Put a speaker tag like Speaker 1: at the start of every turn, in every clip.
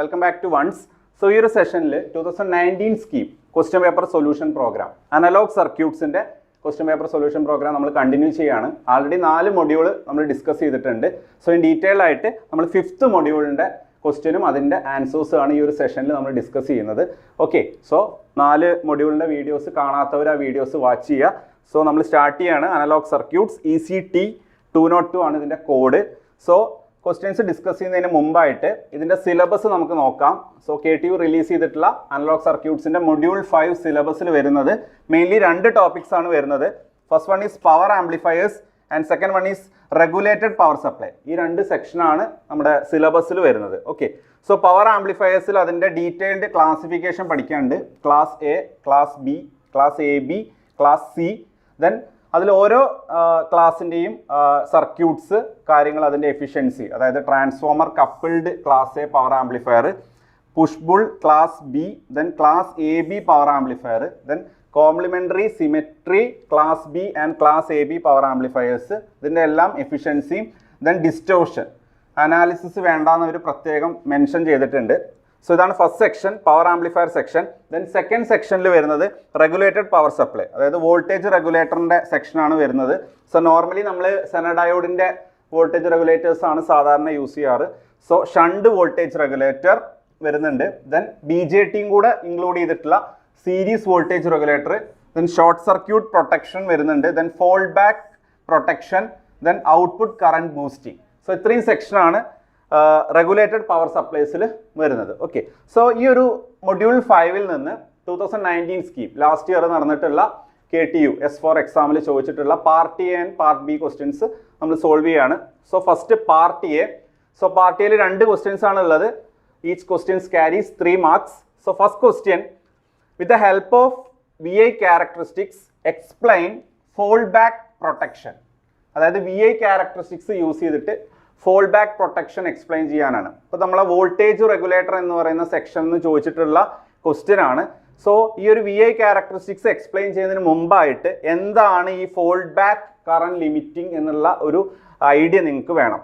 Speaker 1: welcome back to once. So ഈ ഒരു സെഷനിൽ 2019 scheme question paper solution program analog സർക്യൂട്ട്സിന്റെ ക്വസ്റ്റ്യൻ പേപ്പർ സൊല്യൂഷൻ പ്രോഗ്രാം നമ്മൾ കണ്ടിന്യൂ ചെയ്യാണ്. ആൾറെഡി 4 മൊഡ്യൂൾ നമ്മൾ ഡിസ്കസ് ചെയ്തിട്ടുണ്ട്. സോ ഇൻ ഡീറ്റെയിൽ ആയിട്ട് നമ്മൾ 5th മൊഡ്യൂളിന്റെ ക്വസ്റ്റ്യനും അതിൻ്റെ ആൻസേഴ്സും ആണ് ഈ ഒരു സെഷനിൽ നമ്മൾ ഡിസ്കസ് ചെയ്യുന്നത്. ഓക്കെ, സോ 4 മൊഡ്യൂളിൻ്റെ വീഡിയോസ് കാണാത്തവർ ആ വീഡിയോസ് വാച്ച് ചെയ്യുക. സോ നമ്മൾ സ്റ്റാർട്ട് ചെയ്യാണ്. അനലോഗ് സർക്യൂട്ട്സ് ECT 202 ആണ് ഇതിൻ്റെ കോഡ്. സോ ക്വസ്റ്റ്യൻസ് ഡിസ്കസ് ചെയ്യുന്നതിന് മുമ്പായിട്ട് ഇതിൻ്റെ സിലബസ് നമുക്ക് നോക്കാം. സോ KTU റിലീസ് ചെയ്തിട്ടുള്ള അനലോഗ് സർക്യൂട്ട്സിൻ്റെ മൊഡ്യൂൾ 5 സിലബസിൽ വരുന്നത് മെയിൻലി 2 ടോപ്പിക്സ് ആണ് വരുന്നത്. First one is power amplifiers and second one is regulated power supply. ഈ 2 സെക്ഷനാണ് നമ്മുടെ സിലബസിൽ വരുന്നത്. ഓക്കെ, സോ പവർ ആംപ്ലിഫയേഴ്സിൽ അതിൻ്റെ ഡീറ്റെയിൽഡ് ക്ലാസിഫിക്കേഷൻ പഠിക്കാനുണ്ട്. Class A, class B, class AB, class C. Then അതിൽ ഓരോ ക്ലാസിൻ്റെയും സർക്യൂട്ട്സ് കാര്യങ്ങൾ, അതിൻ്റെ എഫിഷ്യൻസി, അതായത് transformer coupled class A power amplifier, push pull class B, then class AB power amplifier, then complementary symmetry class B and class AB power amplifiers, ഇതിൻ്റെ എല്ലാം എഫിഷ്യൻസിയും, then distortion analysis വേണ്ടാന്ന് അവർ പ്രത്യേകം മെൻഷൻ ചെയ്തിട്ടുണ്ട്. So ഇതാണ് first section, power amplifier section. Then second സെക്ഷനിൽ വരുന്നത് regulated power supply, അതായത് voltage റെഗുലേറ്ററിൻ്റെ സെക്ഷനാണ് വരുന്നത്. സോ നോർമലി നമ്മൾ സെനഡയോഡിൻ്റെ വോൾട്ടേജ് റെഗുലേറ്റേഴ്സ് ആണ് സാധാരണ യൂസ് ചെയ്യാറ്. സോ ഷണ്ട് വോൾട്ടേജ് റെഗുലേറ്റർ വരുന്നുണ്ട്. ദെൻ BJTയും കൂടെ ഇൻക്ലൂഡ് ചെയ്തിട്ടുള്ള series voltage regulator, then short circuit protection വരുന്നുണ്ട്, then fold back protection, then output current boosting. So ഇത്രയും സെക്ഷനാണ് റെഗുലേറ്റഡ് പവർ സപ്ലൈസിൽ വരുന്നത്. ഓക്കെ, സോ ഈ ഒരു മൊഡ്യൂൾ 5-ൽ നിന്ന് 2019 സ്കീം ലാസ്റ്റ് ഇയർ നടന്നിട്ടുള്ള KTU S4 എക്സാമിൽ ചോദിച്ചിട്ടുള്ള part A and part B questions നമ്മൾ സോൾവ് ചെയ്യാണ്. So first part A. So part എയിൽ 2 ക്വസ്റ്റ്യൻസ് ആണ് ഉള്ളത്. Each questions carries 3 marks. So first question, with the help of VI characteristics explain fold back protection. അതായത് VI characteristics use ചെയ്തിട്ട് fall back protection explain ചെയ്യാനാണ്. അപ്പോൾ നമ്മളെ voltage regulator എന്ന് പറയുന്ന സെക്ഷനിൽ ചോദിച്ചിട്ടുള്ള ക്വസ്റ്റ്യൻ ആണ്. സോ ഈ ഒരു VI ക്യാരക്ടറിസ്റ്റിക്സ് എക്സ്പ്ലെയിൻ ചെയ്യുന്നതിന് മുമ്പായിട്ട് എന്താണ് ഈ ഫോൾഡ് ബാക്ക് കറന്റ് ലിമിറ്റിംഗ് എന്നുള്ള ഒരു ഐഡിയ നിങ്ങൾക്ക് വേണം.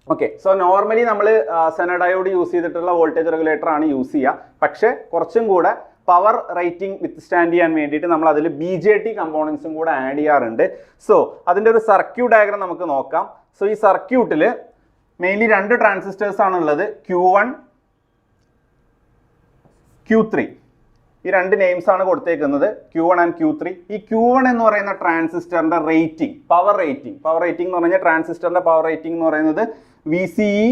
Speaker 1: ഓക്കെ, സോ നോർമലി നമ്മൾ സെനഡയോഡ് യൂസ് ചെയ്തിട്ടുള്ള വോൾട്ടേജ് റെഗുലേറ്റർ ആണ് യൂസ് ചെയ്യുക. പക്ഷേ കുറച്ചും കൂടെ പവർ റേറ്റിംഗ് വിത്ത് സ്റ്റാൻഡ് ചെയ്യാൻ വേണ്ടിയിട്ട് നമ്മൾ അതിൽ BJT കമ്പോണൻസും കൂടെ ആഡ് ചെയ്യാറുണ്ട്. സോ അതിൻ്റെ ഒരു സർക്യൂട്ട് ഡയഗ്രം നമുക്ക് നോക്കാം. സോ ഈ സർക്യൂട്ടിൽ മെയിൻലി 2 ട്രാൻസിസ്റ്റേഴ്സ് ആണ് ഉള്ളത്, Q1, Q3. ഈ 2 നെയിംസ് ആണ് കൊടുത്തേക്കുന്നത്, Q1 ആൻഡ് Q3. ഈ Q1 എന്ന് പറയുന്ന ട്രാൻസിസ്റ്ററിന്റെ റേറ്റിംഗ്, പവർ റേറ്റിംഗ് എന്ന് പറഞ്ഞാൽ ട്രാൻസിസ്റ്ററിന്റെ പവർ റേറ്റിംഗ് എന്ന് പറയുന്നത് VCE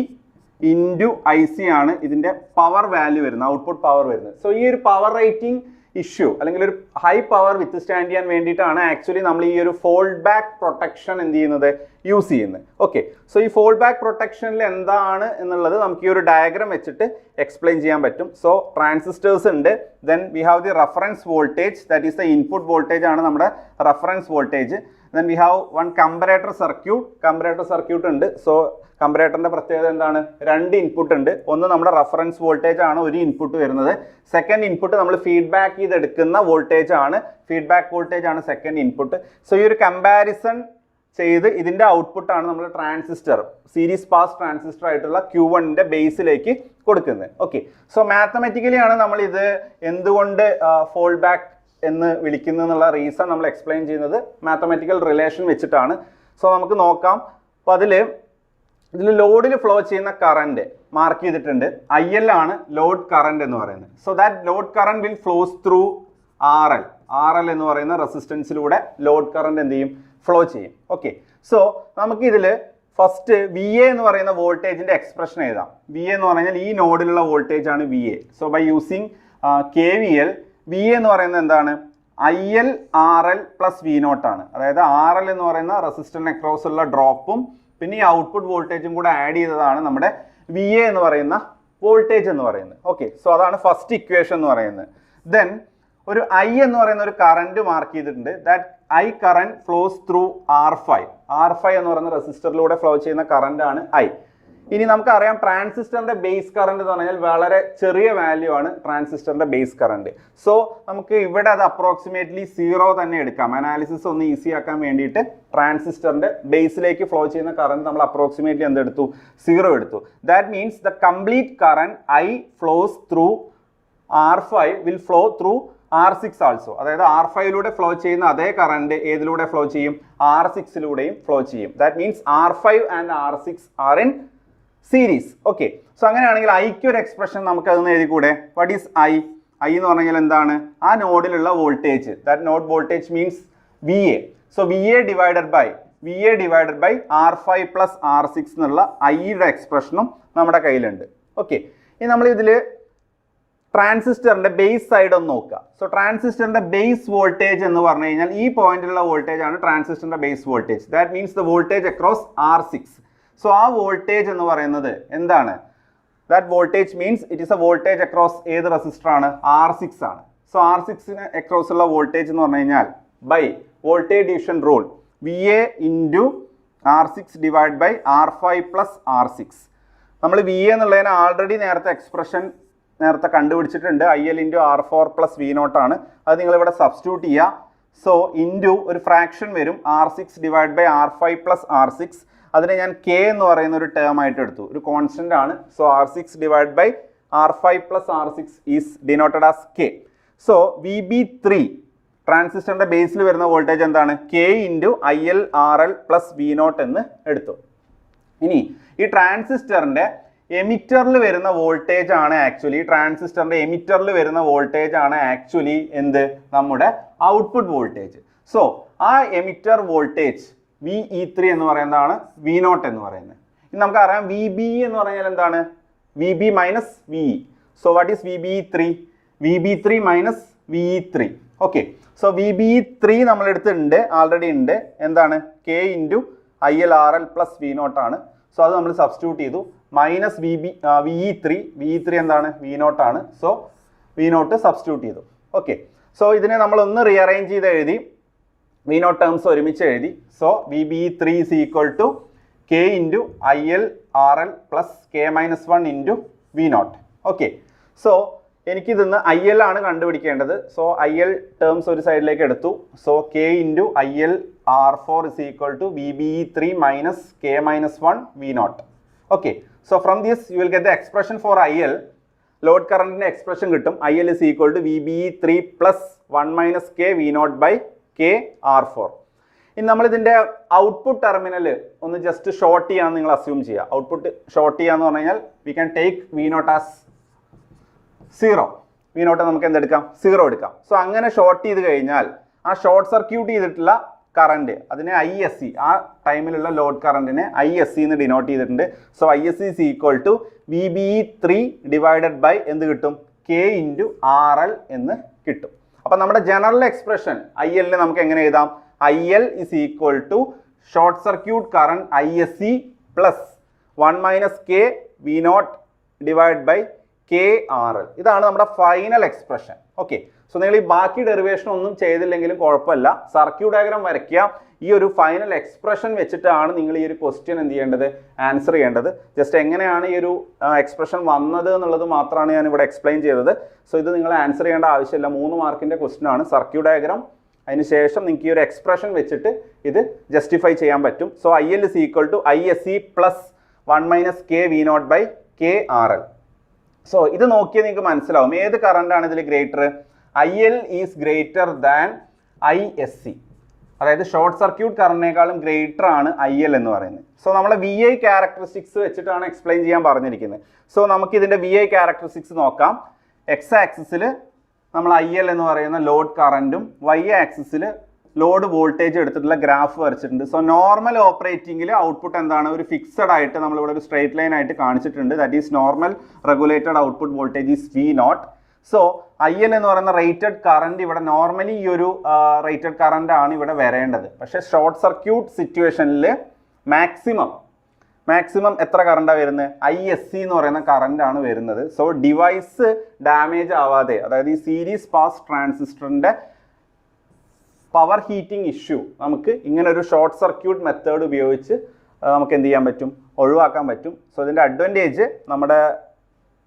Speaker 1: ഇൻറ്റു IC ആണ് ഇതിൻ്റെ പവർ വാല്യൂ വരുന്നത്, ഔട്ട്പുട്ട് പവർ വരുന്നത്. സോ ഈ ഒരു പവർ റേറ്റിംഗ് ഇഷ്യൂ അല്ലെങ്കിൽ ഒരു ഹൈ പവർ വിത്ത് സ്റ്റാൻഡ് ചെയ്യാൻ വേണ്ടിയിട്ടാണ് ആക്ച്വലി നമ്മൾ ഈ ഒരു ഫോൾഡ് ബാക്ക് പ്രൊട്ടക്ഷൻ എന്ത് ചെയ്യുന്നത്, യൂസ് ചെയ്യുന്നത്. ഓക്കെ, സോ ഈ ഫോൾഡ് ബാക്ക് പ്രൊട്ടക്ഷനിൽ എന്താണ് എന്നുള്ളത് നമുക്ക് ഈ ഒരു ഡയഗ്രം വെച്ചിട്ട് എക്സ്പ്ലെയിൻ ചെയ്യാൻ പറ്റും. സോ ട്രാൻസിസ്റ്റേഴ്സ് ഉണ്ട്, then we have the reference voltage, that is the input voltage ആണ് നമ്മുടെ reference voltage. Then we have one comparator circuit ഉണ്ട്. സോ കമ്പറേറ്ററിന്റെ പ്രത്യേകത എന്താണ്, 2 ഇൻപുട്ട് ഉണ്ട്. ഒന്ന് നമ്മുടെ റഫറൻസ് വോൾട്ടേജ് ആണ് ഒരു ഇൻപുട്ട് വരുന്നത്. സെക്കൻഡ് ഇൻപുട്ട് നമ്മൾ ഫീഡ്ബാക്ക് ചെയ്തെടുക്കുന്ന വോൾട്ടേജ് ആണ്, ഫീഡ്ബാക്ക് വോൾട്ടേജ് ആണ് സെക്കൻഡ് ഇൻപുട്ട്. സോ ഈ ഒരു കമ്പാരിസൺ ചെയ്ത് ഇതിൻ്റെ ഔട്ട്പുട്ടാണ് നമ്മൾ ട്രാൻസിസ്റ്റർ, സീരീസ് പാസ് ട്രാൻസിസ്റ്റർ ആയിട്ടുള്ള Q1ന്റെ ബേസിലേക്ക് കൊടുക്കുന്നത്. ഓക്കെ, സോ മാത്തമാറ്റിക്കലി ആണ് നമ്മൾ ഇത് എന്തുകൊണ്ട് ഫോൾഡ് ബാക്ക് എന്ന് വിളിക്കുന്നത് എന്നുള്ള റീസൺ നമ്മൾ എക്സ്പ്ലെയിൻ ചെയ്യുന്നത് മാത്തമാറ്റിക്കൽ റിലേഷൻ വെച്ചിട്ടാണ്. സോ നമുക്ക് നോക്കാം. അപ്പോൾ ഇതിൽ ലോഡിൽ ഫ്ലോ ചെയ്യുന്ന കറണ്ട് മാർക്ക് ചെയ്തിട്ടുണ്ട്. IL ആണ് ലോഡ് കറണ്ട് എന്ന് പറയുന്നത്. So that load current will flows through RL എന്ന് പറയുന്ന റെസിസ്റ്റൻസിലൂടെ ലോഡ് കറണ്ട് എന്ത് ചെയ്യും, ഫ്ലോ ചെയ്യും. ഓക്കെ, സോ നമുക്കിതിൽ ഫസ്റ്റ് VA എന്ന് പറയുന്ന വോൾട്ടേജിന്റെ എക്സ്പ്രഷൻ എഴുതാം. VA എന്ന് പറഞ്ഞാൽ ഈ നോഡിലുള്ള വോൾട്ടേജ് ആണ് VA. So by using KVL, VA എന്ന് പറയുന്നത് എന്താണ്, IL RL പ്ലസ് V0 ആണ്. അതായത് RL എന്ന് പറയുന്ന റെസിസ്റ്ററിന് അക്രോസ് ഉള്ള ഡ്രോപ്പും പിന്നെ ഈ ഔട്ട്പുട്ട് വോൾട്ടേജും കൂടെ ആഡ് ചെയ്തതാണ് നമ്മുടെ VA എന്ന് പറയുന്ന വോൾട്ടേജ് എന്ന് പറയുന്നത്. ഓക്കെ, സോ അതാണ് ഫസ്റ്റ് ഇക്വേഷൻ എന്ന് പറയുന്നത്. ദെൻ ഒരു I എന്ന് പറയുന്ന ഒരു കറണ്ട് മാർക്ക് ചെയ്തിട്ടുണ്ട്. That I current flows through R5 എന്ന് പറയുന്ന റെസിസ്റ്ററിലൂടെ ഫ്ലോ ചെയ്യുന്ന കറണ്ട് ആണ് I. ഇനി നമുക്കറിയാം ട്രാൻസിസ്റ്ററിന്റെ ബേസ് കറണ്ട് എന്ന് പറഞ്ഞാൽ വളരെ ചെറിയ വാല്യൂ ആണ് ട്രാൻസിസ്റ്ററിന്റെ ബേസ് കറണ്ട്. സോ നമുക്ക് ഇവിടെ അത് അപ്രോക്സിമേറ്റ്ലി 0 തന്നെ എടുക്കാം. അനാലിസിസ് ഒന്ന് ഈസി ആക്കാൻ വേണ്ടിയിട്ട് ട്രാൻസിസ്റ്ററിന്റെ ബേസിലേക്ക് ഫ്ലോ ചെയ്യുന്ന കറണ്ട് നമ്മൾ അപ്രോക്സിമേറ്റ്ലി എന്തെടുത്തു? 0 എടുത്തു. That means the complete current I flows through R5 will flow through R6 also. അതായത് R5ലൂടെ ഫ്ലോ ചെയ്യുന്ന അതേ കറണ്ട് ഏതിലൂടെ ഫ്ലോ ചെയ്യും? R6ലൂടെയും ഫ്ലോ ചെയ്യും. That means R5 and R6 are in series. Okay, so അങ്ങനെയാണെങ്കിൽ ഐക്ക് ഒരു എക്സ്പ്രഷൻ നമുക്ക് അതൊന്ന് എഴുതിക്കൂടെ? What is I? ഐ എന്ന് പറഞ്ഞാൽ എന്താണ്? ആ നോഡിലുള്ള voltage. That node voltage means VA. So VA divided by R5 plus R6 എന്നുള്ള ഐയുടെ എക്സ്പ്രഷനും നമ്മുടെ കയ്യിലുണ്ട്. ഓക്കെ, ഇനി നമ്മൾ ഇതിൽ ട്രാൻസിസ്റ്ററിന്റെ ബേസ് സൈഡ് ഒന്ന് നോക്കുക. സോ ട്രാൻസിസ്റ്ററിന്റെ ബേസ് വോൾട്ടേജ് എന്ന് പറഞ്ഞു കഴിഞ്ഞാൽ ഈ പോയിന്റിലുള്ള വോൾട്ടേജ് ആണ് ട്രാൻസിസ്റ്ററിന്റെ base voltage. That means the voltage across R6. So ആ വോൾട്ടേജ് എന്ന് പറയുന്നത് എന്താണ്? That voltage means it is a voltage across ഏത് റെസിസ്റ്റർ ആണ്? R6 ആണ്. സോ R6ന് അക്രോസ് ഉള്ള വോൾട്ടേജ് എന്ന് പറഞ്ഞു കഴിഞ്ഞാൽ by voltage division rule VA into R6 divide by R5 plus R6. നമ്മൾ VA എന്നുള്ളതിന് ആൾറെഡി നേരത്തെ കണ്ടുപിടിച്ചിട്ടുണ്ട്. IL into R4 plus V0 ആണ്. അത് നിങ്ങളിവിടെ സബ്സ്റ്റിറ്റ്യൂട്ട് ചെയ്യുക. സോ ഇൻറ്റു ഒരു ഫ്രാക്ഷൻ വരും R6 divide by R5 plus R6. അതിനെ ഞാൻ K എന്ന് പറയുന്ന ഒരു ടേം ആയിട്ട് എടുത്തു. ഒരു കോൺസ്റ്റന്റ് ആണ്. So R6 divide by R5 plus R6 is denoted as K. So VB3 ട്രാൻസിസ്റ്ററിന്റെ ബേസിൽ വരുന്ന വോൾട്ടേജ് എന്താണ്? K into IL RL plus V0 എന്ന് എടുത്തു. ഇനി ഈ ട്രാൻസിസ്റ്ററിന്റെ എമിറ്ററിൽ വരുന്ന വോൾട്ടേജ് ആണ് ആക്ച്വലി എന്ത്? നമ്മുടെ ഔട്ട്പുട്ട് വോൾട്ടേജ്. സോ ആ എമിറ്റർ വോൾട്ടേജ് VE3 എന്ന് പറയുന്നതാണ് V0 എന്ന് പറയുന്നത്. ഇനി നമുക്കറിയാം VBE എന്ന് പറഞ്ഞാൽ എന്താണ്? VB minus VE. So what is VBE3? VB3 minus VE3. Okay, so VBE3 നമ്മളെടുത്തിട്ടുണ്ട്, ആൾറെഡി ഉണ്ട്. എന്താണ്? K into IL RL plus V0 ആണ്. സോ അത് നമ്മൾ സബ്സ്റ്റിറ്റ്യൂട്ട് ചെയ്തു. മൈനസ് VE3 എന്താണ്? V0 ആണ്. സോ V0 സബ്സ്റ്റിറ്റ്യൂട്ട് ചെയ്തു. ഓക്കെ, സോ ഇതിനെ നമ്മളൊന്ന് റീഅറേഞ്ച് ചെയ്ത് എഴുതി. V0 ടേംസ് ഒരുമിച്ച് എഴുതി. So VBE3 is equal to K into IL RL plus K minus 1 into V0. Okay, so എനിക്കിതിന്ന് IL ആണ് കണ്ടുപിടിക്കേണ്ടത്. സോ IL ടേംസ് ഒരു സൈഡിലേക്ക് എടുത്തു. So K into IL R4 is equal to VBE3 minus K minus 1 V0. Okay, so from this you will get the expression four IL. Load കറണ്ടിന്റെ expression കിട്ടും. IL is equal to VBE3 plus 1 minus K V0 by K R4. ഇനി നമ്മൾ ഇതിന്റെ output terminal ഒന്ന് just short ചെയ്യാന്ന് നിങ്ങൾ assume ചെയ്യുക. Output short ചെയ്യാന്ന് പറഞ്ഞു കഴിഞ്ഞാൽ we can take V0 as 0. V0 നമുക്ക് എന്തെടുക്കാം? 0 എടുക്കാം. സോ അങ്ങനെ ഷോർട്ട് ചെയ്ത് കഴിഞ്ഞാൽ ആ ഷോർട്ട് സർക്യൂട്ട് ചെയ്തിട്ടുള്ള കറണ്ട് അതിനെ ISC, ആ ടൈമിലുള്ള ലോഡ് കറണ്ടിനെ ISC എന്ന് ഡിനോട്ട് ചെയ്തിട്ടുണ്ട്. So ISC is equal to VBE3 divided by എന്ത് കിട്ടും? K ഇൻറ്റു RL എന്ന് കിട്ടും. അപ്പം നമ്മുടെ ജനറൽ എക്സ്പ്രഷൻ ILനെ നമുക്ക് എങ്ങനെ എഴുതാം? IL is equal to short circuit current ISC plus 1 minus K V0 divide by K RL. ഇതാണ് നമ്മുടെ ഫൈനൽ എക്സ്പ്രഷൻ. ഓക്കെ, സോ നിങ്ങൾ ഈ ബാക്കി ഡെറിവേഷൻ ഒന്നും ചെയ്തില്ലെങ്കിലും കുഴപ്പമില്ല. സർക്യൂട്ട് ഡയഗ്രാം വരയ്ക്കുക. ഈ ഒരു ഫൈനൽ എക്സ്പ്രഷൻ വെച്ചിട്ടാണ് നിങ്ങൾ ഈ ഒരു ക്വസ്റ്റ്യൻ എന്ത് ചെയ്യേണ്ടത്? ആൻസർ ചെയ്യേണ്ടത്. ജസ്റ്റ് എങ്ങനെയാണ് ഈ ഒരു എക്സ്പ്രഷൻ വന്നത് എന്നുള്ളത് മാത്രമാണ് ഞാൻ ഇവിടെ എക്സ്പ്ലെയിൻ ചെയ്തത്. സോ ഇത് നിങ്ങൾ ആൻസർ ചെയ്യേണ്ട ആവശ്യമില്ല. 3 മാർക്കിന്റെ ക്വസ്റ്റ്യൻ ആണ്. സർക്യൂട്ട് ഡയഗ്രാം അതിനുശേഷം നിങ്ങൾക്ക് ഈ ഒരു എക്സ്പ്രഷൻ വെച്ചിട്ട് ഇത് ജസ്റ്റിഫൈ ചെയ്യാൻ പറ്റും. So IL is equal to ISC plus 1 minus K V0 by K RL. So ഇത് നോക്കിയാൽ നിങ്ങൾക്ക് മനസ്സിലാവും ഏത് കറണ്ടാണ് ഇതിൽ greater. IL is greater than ISC. അതായത് ഷോർട്ട് സർക്യൂട്ട് കറണ്ടിനേക്കാളും ഗ്രേറ്റർ ആണ് IL എന്ന് പറയുന്നത്. സോ നമ്മളെ VI ക്യാരക്ടറിസ്റ്റിക്സ് വെച്ചിട്ടാണ് എക്സ്പ്ലെയിൻ ചെയ്യാൻ പറഞ്ഞിരിക്കുന്നത്. സോ നമുക്ക് ഇതിന്റെ VI ക്യാരക്ടറിസ്റ്റിക്സ് നോക്കാം. X ആക്സിസിൽ നമ്മൾ IL എന്ന് പറയുന്ന ലോഡ് കറണ്ടും Y ആക്സിസിൽ ലോഡ് വോൾട്ടേജ് എടുത്തിട്ടുള്ള ഗ്രാഫ് വരച്ചിട്ടുണ്ട്. സോ നോർമൽ ഓപ്പറേറ്റിംഗിൽ ഔട്ട്പുട്ട് എന്താണ്? ഒരു ഫിക്സഡ് ആയിട്ട് നമ്മളിവിടെ ഒരു സ്ട്രേറ്റ് ലൈൻ ആയിട്ട് കാണിച്ചിട്ടുണ്ട്. That is normal regulated output voltage is V0. So IL എന്ന് പറയുന്ന റേറ്റഡ് കറണ്ട് ഇവിടെ നോർമലി ഈ ഒരു റേറ്റഡ് കറണ്ട് ആണ് ഇവിടെ വരേണ്ടത്. പക്ഷേ ഷോർട്ട് സർക്യൂട്ട് സിറ്റുവേഷനിൽ മാക്സിമം എത്ര കറണ്ടാണ് വരുന്നത്? ISC എന്ന് പറയുന്ന കറണ്ട് ആണ് വരുന്നത്. സോ ഡിവൈസ് ഡാമേജ് ആവാതെ, അതായത് ഈ സീരീസ് പാസ് ട്രാൻസിസ്റ്ററിന്റെ പവർ ഹീറ്റിംഗ് ഇഷ്യൂ നമുക്ക് ഇങ്ങനെ ഒരു ഷോർട്ട് സർക്യൂട്ട് മെത്തേഡ് ഉപയോഗിച്ച് നമുക്ക് എന്ത് ചെയ്യാൻ പറ്റും, ഒഴിവാക്കാൻ പറ്റും. സോ ഇതിൻ്റെ അഡ്വാൻറ്റേജ് നമ്മുടെ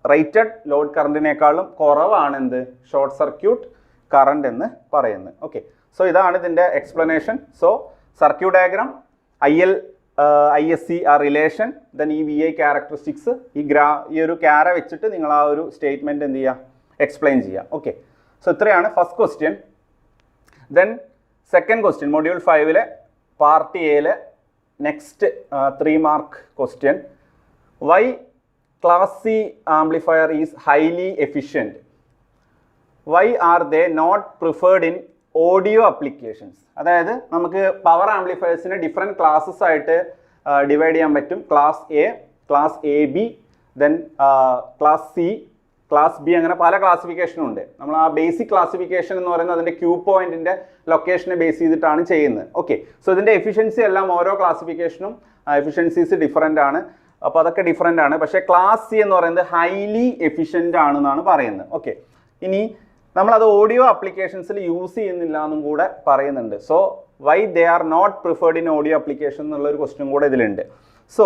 Speaker 1: റേറ്റഡ് ലോഡ് കറണ്ടിനേക്കാളും കുറവാണ് എന്ത്, ഷോർട്ട് സർക്യൂട്ട് കറണ്ട് എന്ന് പറയുന്നത്. ഓക്കെ, സോ ഇതാണ് ഇതിൻ്റെ explanation. So circuit diagram, ISC ആ റിലേഷൻ, ദെൻ ഈ VI ക്യാരക്ടറിസ്റ്റിക്സ്, ഈ ഒരു ക്യാര വെച്ചിട്ട് നിങ്ങൾ ആ ഒരു സ്റ്റേറ്റ്മെൻറ്റ് എന്ത് ചെയ്യുക, എക്സ്പ്ലെയിൻ ചെയ്യുക. ഓക്കെ, സോ ഇത്രയാണ് first question. Then second question module 5 part എയിലെ next 3 mark question. Why class C amplifier is highly efficient? Why are they not preferred in audio applications? അതായത് നമുക്ക് പവർ ആംപ്ലിഫയേഴ്സിനെ ഡിഫറെൻറ്റ് ക്ലാസ്സസ് ആയിട്ട് divide ചെയ്യാൻ പറ്റും. Class A, class AB, then class C, class B, അങ്ങനെ പല ക്ലാസിഫിക്കേഷനും ഉണ്ട്. നമ്മൾ ആ ബേസിക് ക്ലാസിഫിക്കേഷൻ എന്ന് പറയുന്നത് അതിൻ്റെ ക്യൂ പോയിന്റിൻ്റെ ലൊക്കേഷനെ ബേസ് ചെയ്തിട്ടാണ് ചെയ്യുന്നത്. ഓക്കെ, സോ ഇതിൻ്റെ എഫിഷ്യൻസി എല്ലാം ഓരോ ക്ലാസിഫിക്കേഷനും എഫിഷ്യൻസീസ് ഡിഫറെൻ്റ് ആണ്. അപ്പോൾ അതൊക്കെ ഡിഫറെൻ്റ് ആണ്. പക്ഷേ ക്ലാസ് C എന്ന് പറയുന്നത് ഹൈലി എഫിഷ്യൻ്റ് ആണെന്നാണ് പറയുന്നത്. ഓക്കെ, ഇനി നമ്മളത് ഓഡിയോ അപ്ലിക്കേഷൻസിൽ യൂസ് ചെയ്യുന്നില്ല എന്നും കൂടെ പറയുന്നുണ്ട്. So why they are not preferred in audio application എന്നുള്ളൊരു ക്വസ്റ്റ്യൻ കൂടെ ഇതിലുണ്ട്. സോ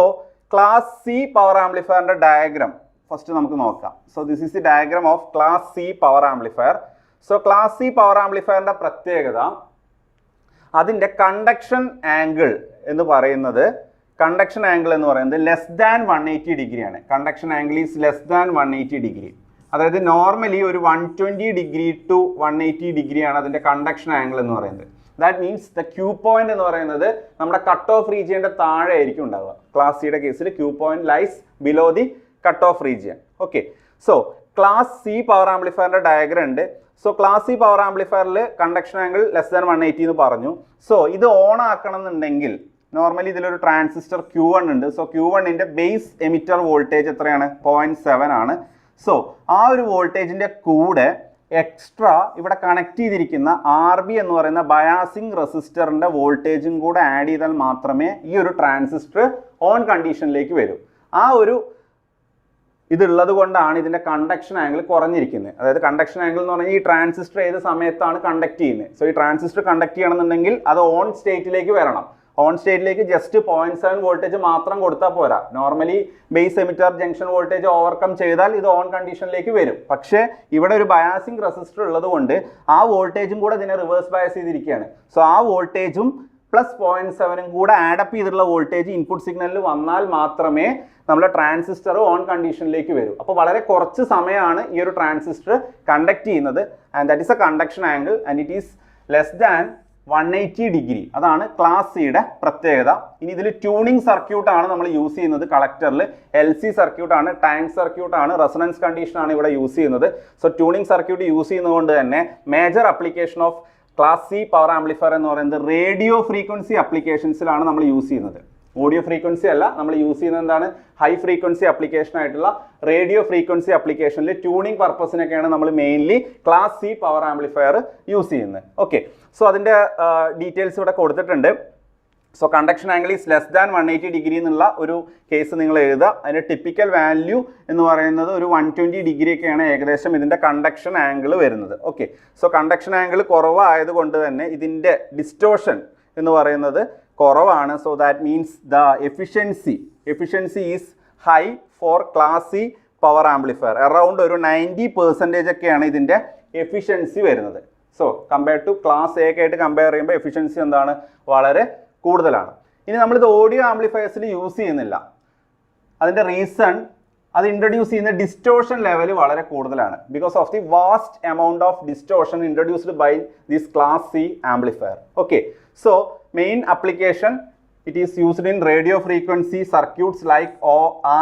Speaker 1: ക്ലാസ് C പവർ ആംപ്ലിഫയറിൻ്റെ ഡയഗ്രാം ഫസ്റ്റ് നമുക്ക് നോക്കാം. So this is the diagram of class C power amplifier. So class C power ആംപ്ലിഫയറിൻ്റെ പ്രത്യേകത, അതിൻ്റെ കണ്ടക്ഷൻ ആംഗിൾ എന്ന് പറയുന്നത് ലെസ് ദാൻ 180 ഡിഗ്രിയാണ്. Conduction angle is less than 180 degree. അതായത് നോർമലി ഒരു 120 ഡിഗ്രി ടു 180 ഡിഗ്രിയാണ് അതിൻ്റെ കണ്ടക്ഷൻ ആംഗിൾ എന്ന് പറയുന്നത്. That means the Q point എന്ന് പറയുന്നത് നമ്മുടെ കട്ട് ഓഫ് റീജിയൻ്റെ താഴെ ആയിരിക്കും ഉണ്ടാവുക. ക്ലാസ് സിയുടെ കേസിൽ Q point lies below the cut off region. Okay, so class C power ആംപ്ലിഫയറിൻ്റെ ഡയഗ്രാം ഉണ്ട്. സോ ക്ലാസ് C പവർ ആംപ്ലിഫയറിൽ കണ്ടക്ഷൻ ആംഗിൾ ലെസ് ദാൻ 180 എന്ന് പറഞ്ഞു. സോ ഇത് ഓൺ ആക്കണം എന്നുണ്ടെങ്കിൽ നോർമലി ഇതിലൊരു ട്രാൻസിസ്റ്റർ Q1 ഉണ്ട്. സോ Q1ൻ്റെ ബേസ് എമിറ്റർ വോൾട്ടേജ് എത്രയാണ്, 0.7 ആണ്. സോ ആ ഒരു വോൾട്ടേജിൻ്റെ കൂടെ എക്സ്ട്രാ ഇവിടെ കണക്ട് ചെയ്തിരിക്കുന്ന RB എന്ന് പറയുന്ന ബയാസിങ് റെസിസ്റ്ററിൻ്റെ വോൾട്ടേജും കൂടെ ആഡ് ചെയ്താൽ മാത്രമേ ഈ ഒരു ട്രാൻസിസ്റ്റർ ഓൺ കണ്ടീഷനിലേക്ക് വരൂ. ആ ഒരു ഇതുള്ളത് കൊണ്ടാണ് ഇതിൻ്റെ കണ്ടക്ഷൻ ആംഗിൾ കുറഞ്ഞിരിക്കുന്നത്. അതായത് കണ്ടക്ഷൻ ആംഗിൾ എന്ന് പറഞ്ഞാൽ ഈ ട്രാൻസിസ്റ്റർ ഏത് സമയത്താണ് കണ്ടക്ട് ചെയ്യുന്നത്. സോ ഈ ട്രാൻസിസ്റ്റർ കണ്ടക്ട് ചെയ്യണമെന്നുണ്ടെങ്കിൽ അത് ഓൺ സ്റ്റേറ്റിലേക്ക് വരണം. ഓൺ സ്റ്റേറ്റിലേക്ക് ജസ്റ്റ് 0.7 വോൾട്ടേജ് മാത്രം കൊടുത്താൽ പോരാ. Normally base emitter junction voltage overcome ചെയ്താൽ ഇത് ഓൺ കണ്ടീഷനിലേക്ക് വരും. പക്ഷേ ഇവിടെ ഒരു ബയാസിങ് റെസിസ്റ്റർ ഉള്ളത് കൊണ്ട് ആ വോൾട്ടേജും കൂടെ ഇതിനെ റിവേഴ്സ് ബയസ് ചെയ്തിരിക്കുകയാണ്. സോ ആ വോൾട്ടേജും പ്ലസ് 0.7 കൂടെ ആഡപ്പ് ചെയ്തിട്ടുള്ള വോൾട്ടേജ് ഇൻപുട്ട് സിഗ്നലിൽ വന്നാൽ മാത്രമേ നമ്മുടെ ട്രാൻസിസ്റ്റർ ഓൺ കണ്ടീഷനിലേക്ക് വരൂ. അപ്പോൾ വളരെ കുറച്ച് സമയമാണ് ഈ ഒരു ട്രാൻസിസ്റ്റർ കണ്ടക്ട് ചെയ്യുന്നത്. And that is A conduction angle and it is less than 180 degree. അതാണ് ക്ലാസ് സിയുടെ പ്രത്യേകത. ഇനി ഇതിൽ ട്യൂണിംഗ് സർക്യൂട്ടാണ് നമ്മൾ യൂസ് ചെയ്യുന്നത്. കളക്ടറിൽ LC സർക്യൂട്ടാണ്, ടാങ്ക് സർക്യൂട്ടാണ്, റെസൊണൻസ് കണ്ടീഷനാണ് ഇവിടെ യൂസ് ചെയ്യുന്നത്. സോ ട്യൂണിംഗ് സർക്യൂട്ട് യൂസ് ചെയ്യുന്നതുകൊണ്ട് തന്നെ major application of class C power amplifier എന്ന് പറയുന്നത് റേഡിയോ ഫ്രീക്വൻസി അപ്ലിക്കേഷൻസിലാണ് നമ്മൾ യൂസ് ചെയ്യുന്നത്. ഓഡിയോ ഫ്രീക്വൻസി അല്ല, നമ്മൾ യൂസ് ചെയ്യുന്നത് എന്താണ്, ഹൈ ഫ്രീക്വൻസി അപ്ലിക്കേഷൻ ആയിട്ടുള്ള റേഡിയോ ഫ്രീക്വൻസി അപ്ലിക്കേഷനിൽ ട്യൂണിംഗ് പർപ്പസിനൊക്കെയാണ് നമ്മൾ mainly class C power amplifier use ചെയ്യുന്നത്. ഓക്കെ, സോ അതിൻ്റെ ഡീറ്റെയിൽസ് ഇവിടെ കൊടുത്തിട്ടുണ്ട്. So conduction angle is less than 180 degree എന്നുള്ള ഒരു കേസ് നിങ്ങൾ എഴുതുക. അതിൻ്റെ ടിപ്പിക്കൽ വാല്യൂ എന്ന് പറയുന്നത് ഒരു 120 ഡിഗ്രി ഒക്കെയാണ് ഏകദേശം ഇതിൻ്റെ കണ്ടക്ഷൻ ആംഗിൾ വരുന്നത്. ഓക്കെ, സോ കണ്ടക്ഷൻ ആംഗിൾ കുറവായതുകൊണ്ട് തന്നെ ഇതിൻ്റെ ഡിസ്റ്റോർഷൻ എന്ന് പറയുന്നത് കുറവാണ്. So that means the efficiency is high for class C power amplifier. Around ഒരു 90% ഒക്കെയാണ് ഇതിൻ്റെ എഫിഷ്യൻസി വരുന്നത്. So compare to class A ഒക്കെ ആയിട്ട് കമ്പയർ ചെയ്യുമ്പോൾ എഫിഷ്യൻസി എന്താണ്, വളരെ കൂടുതലാണ്. ഇനി നമ്മളിത് ഓഡിയോ ആംപ്ലിഫയേഴ്സിൽ യൂസ് ചെയ്യുന്നില്ല. അതിൻ്റെ റീസൺ, അത് ഇൻട്രൊഡ്യൂസ് ചെയ്യുന്ന ഡിസ്റ്റോർഷൻ ലെവൽ വളരെ കൂടുതലാണ്. Because of the vast amount of distortion introduced by this class C amplifier. Okay, so main application it is used in radio frequency circuits like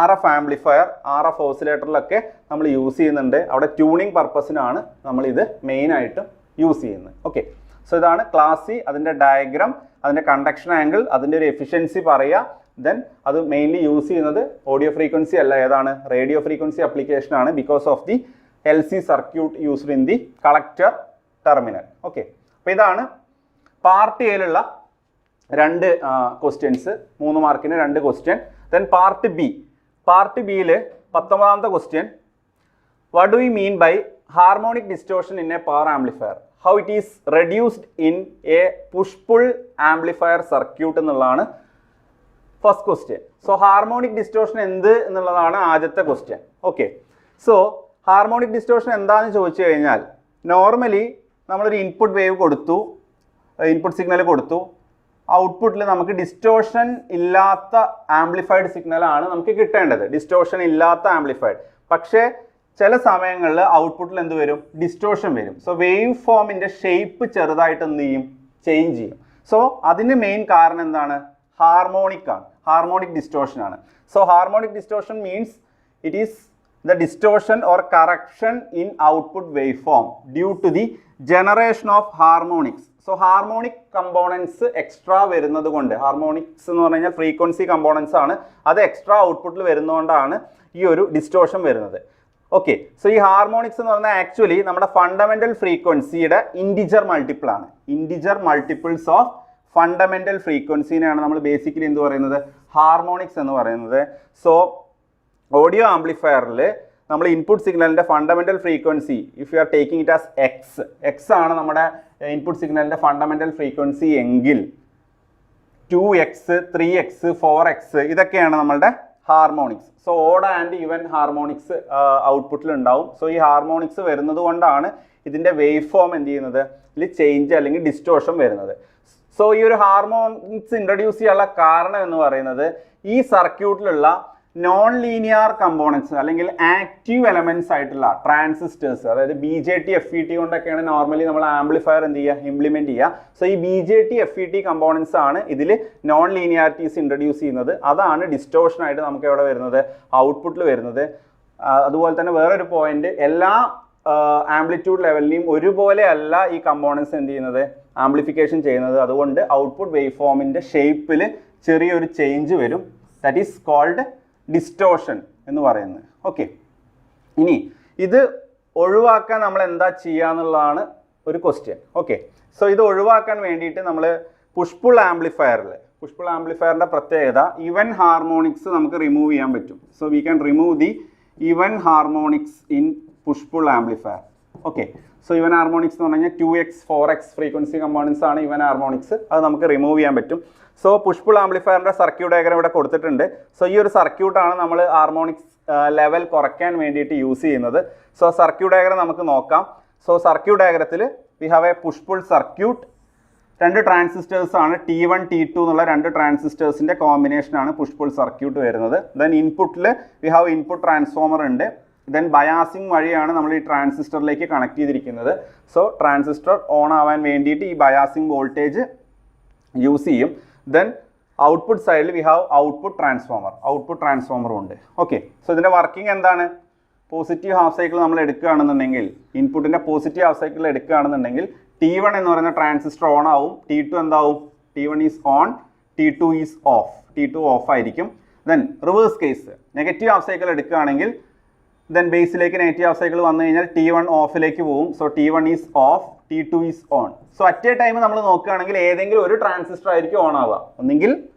Speaker 1: RF amplifier, RF ഓസിലേറ്ററിലൊക്കെ നമ്മൾ use ചെയ്യുന്നുണ്ട്. അവിടെ tuning പർപ്പസിനാണ് നമ്മളിത് മെയിനായിട്ട് use ചെയ്യുന്നത്. Okay, so ഇതാണ് class C, അതിൻ്റെ diagram, അതിൻ്റെ കണ്ടക്ഷൻ ആംഗിൾ, അതിൻ്റെ ഒരു എഫിഷ്യൻസി പറയുക. ദെൻ അത് മെയിൻലി യൂസ് ചെയ്യുന്നത് ഓഡിയോ ഫ്രീക്വൻസി അല്ല, ഏതാണ്, റേഡിയോ ഫ്രീക്വൻസി അപ്ലിക്കേഷൻ ആണ്. Because of the LC circuit used in the collector terminal. Okay, അപ്പോൾ ഇതാണ് പാർട്ട് എയിലുള്ള 2 ക്വസ്റ്റ്യൻസ്, 3 മാർക്കിന് 2 ക്വസ്റ്റ്യൻ. ദെൻ പാർട്ട് ബിയിൽ 19ാമത്തെ question, what do you mean by harmonic distortion in a power amplifier, how it is reduced in a push pull amplifier circuit എന്നുള്ളതാണ് first question. So harmonic distortion എന്ത് എന്നുള്ളതാണ് ആദ്യത്തെ question. Okay, so harmonic distortion എന്താണെന്ന് ചോദിച്ചു കഴിഞ്ഞാൽ normally നമ്മളൊരു input wave കൊടുത്തു, input signal കൊടുത്തു, ഔട്ട്പുട്ടിൽ നമുക്ക് ഡിസ്റ്റോർഷൻ ഇല്ലാത്ത ആംപ്ലിഫൈഡ് സിഗ്നലാണ് നമുക്ക് കിട്ടേണ്ടത്, ഡിസ്റ്റോർഷൻ ഇല്ലാത്ത ആംപ്ലിഫൈഡ്. പക്ഷേ ചില സമയങ്ങളിൽ ഔട്ട്പുട്ടിൽ എന്ത് വരും, ഡിസ്റ്റോർഷൻ വരും. സോ വേവ് ഫോമിൻ്റെ ഷേപ്പ് ചെറുതായിട്ട് എന്ത് ചെയ്യും, ചേഞ്ച് ചെയ്യും. സോ അതിന് മെയിൻ കാരണം എന്താണ്, ഹാർമോണിക് ആണ്, ഹാർമോണിക് ഡിസ്റ്റോർഷൻ ആണ്. So harmonic distortion means it is the distortion or correction in output waveform due to the generation of harmonics. So harmonic components extra വരുന്നത് കൊണ്ട്, ഹാർമോണിക്സ് എന്ന് പറഞ്ഞു കഴിഞ്ഞാൽ ഫ്രീക്വൻസി കമ്പോണൻസ് ആണ്, അത് എക്സ്ട്രാ ഔട്ട്പുട്ടിൽ വരുന്നതുകൊണ്ടാണ് ഈ ഒരു ഡിസ്റ്റോർഷൻ വരുന്നത്. ഓക്കെ, സോ ഈ ഹാർമോണിക്സ് എന്ന് പറഞ്ഞാൽ ആക്ച്വലി നമ്മുടെ ഫണ്ടമെന്റൽ ഫ്രീക്വൻസിയുടെ ഇൻഡിജർ മൾട്ടിപ്പിൾ ആണ്. ഇൻഡിജർ മൾട്ടിപ്പിൾസ് ഓഫ് ഫണ്ടമെന്റൽ ഫ്രീക്വൻസിനെയാണ് നമ്മൾ ബേസിക്കലി എന്ത് പറയുന്നത്, ഹാർമോണിക്സ് എന്ന് പറയുന്നത്. സോ ഓഡിയോ ആംപ്ലിഫയറിൽ നമ്മൾ ഇൻപുട്ട് സിഗ്നലിൻ്റെ fundamental frequency if you are taking it as x ആണ് നമ്മുടെ ഇൻപുട്ട് സിഗ്നലിൻ്റെ ഫണ്ടമെൻ്റൽ ഫ്രീക്വൻസി എങ്കിൽ 2x 3x 4x ഇതൊക്കെയാണ് നമ്മളുടെ harmonics. So odd and even harmonics ഔട്ട്പുട്ടിൽ ഉണ്ടാവും. സോ ഈ ഹാർമോണിക്സ് വരുന്നത് കൊണ്ടാണ് ഇതിൻ്റെ വേവ് ഫോം എന്ത് ചെയ്യുന്നത്, ഇതിൽ ചേഞ്ച് അല്ലെങ്കിൽ ഡിസ്റ്റോർഷൻ വരുന്നത്. സോ ഈ ഒരു ഹാർമോണിക്സ് ഇൻട്രൊഡ്യൂസ് ചെയ്യാനുള്ള കാരണം എന്ന് പറയുന്നത് ഈ സർക്യൂട്ടിലുള്ള നോൺ ലീനിയർ കമ്പോണൻസ് അല്ലെങ്കിൽ ആക്റ്റീവ് എലമെന്റ്സ് ആയിട്ടുള്ള ട്രാൻസിസ്റ്റേഴ്സ്, അതായത് BJT FET കൊണ്ടൊക്കെയാണ് നോർമലി നമ്മൾ ആംപ്ലിഫയർ എന്ത് ചെയ്യുക, ഇംപ്ലിമെന്റ് ചെയ്യുക. സോ ഈ BJT FET കമ്പോണൻസ് ആണ് ഇതിൽ നോൺ ലീനിയാരിറ്റീസ് ഇൻട്രൊഡ്യൂസ് ചെയ്യുന്നത്. അതാണ് ഡിസ്റ്റോർഷൻ ആയിട്ട് നമുക്ക് എവിടെ വരുന്നത്, ഔട്ട്പുട്ടിൽ വരുന്നത്. അതുപോലെ തന്നെ വേറൊരു പോയിന്റ്, എല്ലാ ആംപ്ലിറ്റ്യൂഡ് ലെവലിലെയും ഒരുപോലെ അല്ല ഈ കമ്പോണൻസ് എന്ത് ചെയ്യുന്നത്, ആംപ്ലിഫിക്കേഷൻ ചെയ്യുന്നത്. അതുകൊണ്ട് ഔട്ട്പുട്ട് വേവ് ഫോമിൻ്റെ ഷേപ്പിൽ ചെറിയൊരു ചേഞ്ച് വരും. ദാറ്റ് ഈസ് കോൾഡ് ഡിസ്റ്റോർഷൻ എന്ന് പറയുന്നത്. ഓക്കെ, ഇനി ഇത് ഒഴിവാക്കാൻ നമ്മൾ എന്താ ചെയ്യുക എന്നുള്ളതാണ് ഒരു ക്വസ്റ്റ്യൻ. ഓക്കെ, സോ ഇത് ഒഴിവാക്കാൻ വേണ്ടിയിട്ട് നമ്മൾ പുഷ് ആംപ്ലിഫയറിൻ്റെ പ്രത്യേകത ഈവൻ ഹാർമോണിക്സ് നമുക്ക് റിമൂവ് ചെയ്യാൻ പറ്റും. So we can remove the even harmonics in push pull amplifier. Okay, so even harmonics എന്ന് പറഞ്ഞു കഴിഞ്ഞാൽ 2x 4x ഫ്രീക്വൻസി കമ്പോണൻസ് ആണ് ഈവൻ ഹാർമോണിക്സ്, അത് നമുക്ക് റിമൂവ് ചെയ്യാൻ പറ്റും. സോ പുഷ് പുൾ ആംപ്ലിഫയറിൻ്റെ സർക്യൂട്ട് ഡയഗ്രം ഇവിടെ കൊടുത്തിട്ടുണ്ട്. സോ ഈ ഒരു സർക്യൂട്ടാണ് നമ്മൾ ഹാർമോണിക്സ് ലെവൽ കുറയ്ക്കാൻ വേണ്ടിയിട്ട് യൂസ് ചെയ്യുന്നത്. സോ സർക്യൂട്ട് ഡയഗ്രം നമുക്ക് നോക്കാം. സോ സർക്യൂട്ട് ഡയഗ്രത്തിൽ we have a push pull circuit. രണ്ട് ട്രാൻസിസ്റ്റേഴ്സ് ആണ്, T1 T2 എന്നുള്ള രണ്ട് ട്രാൻസിസ്റ്റേഴ്സിൻ്റെ കോമ്പിനേഷനാണ് പുഷ് പുൾ സർക്യൂട്ട് വരുന്നത്. ദെൻ ഇൻപുട്ടിൽ വി ഹാവ് ഇൻപുട്ട് ട്രാൻസ്ഫോമർ ഉണ്ട്. ദെൻ ബയാസിങ് വഴിയാണ് നമ്മൾ ഈ ട്രാൻസിസ്റ്ററിലേക്ക് കണക്ട് ചെയ്തിരിക്കുന്നത്. സോ ട്രാൻസിസ്റ്റർ ഓൺ ആവാൻ വേണ്ടിയിട്ട് ഈ ബയാസിങ് വോൾട്ടേജ് യൂസ് ചെയ്യും. ദെൻ ഔട്ട്പുട്ട് സൈഡിൽ വി ഹാവ് ഔട്ട്പുട്ട് ട്രാൻസ്ഫോമറും ഉണ്ട്. ഓക്കെ, സോ ഇതിൻ്റെ വർക്കിംഗ് എന്താണ്, പോസിറ്റീവ് ഹാഫ് സൈക്കിൾ നമ്മൾ എടുക്കുകയാണെന്നുണ്ടെങ്കിൽ, ഇൻപുട്ടിൻ്റെ പോസിറ്റീവ് ഹാഫ് സൈക്കിൾ എടുക്കുകയാണെന്നുണ്ടെങ്കിൽ T1 എന്ന് പറയുന്ന ട്രാൻസിസ്റ്റർ ഓൺ ആവും, T2 എന്താവും, T1 is on, T2 is off, T2 off ആയിരിക്കും. Then reverse case negative half cycle എടുക്കുകയാണെങ്കിൽ ദെൻ ബേസിലേക്ക് നെഗറ്റീവ് ഹാഫ് സൈക്കിൾ വന്നു കഴിഞ്ഞാൽ T1 ഓഫിലേക്ക് പോകും. So T1 is off, T2 is on. So at a time നമ്മൾ നോക്കുകയാണെങ്കിൽ ഏതെങ്കിലും ഒരു ട്രാൻസിസ്റ്റർ ആയിരിക്കും ഓൺ ആവുക, ഒന്നെങ്കിൽ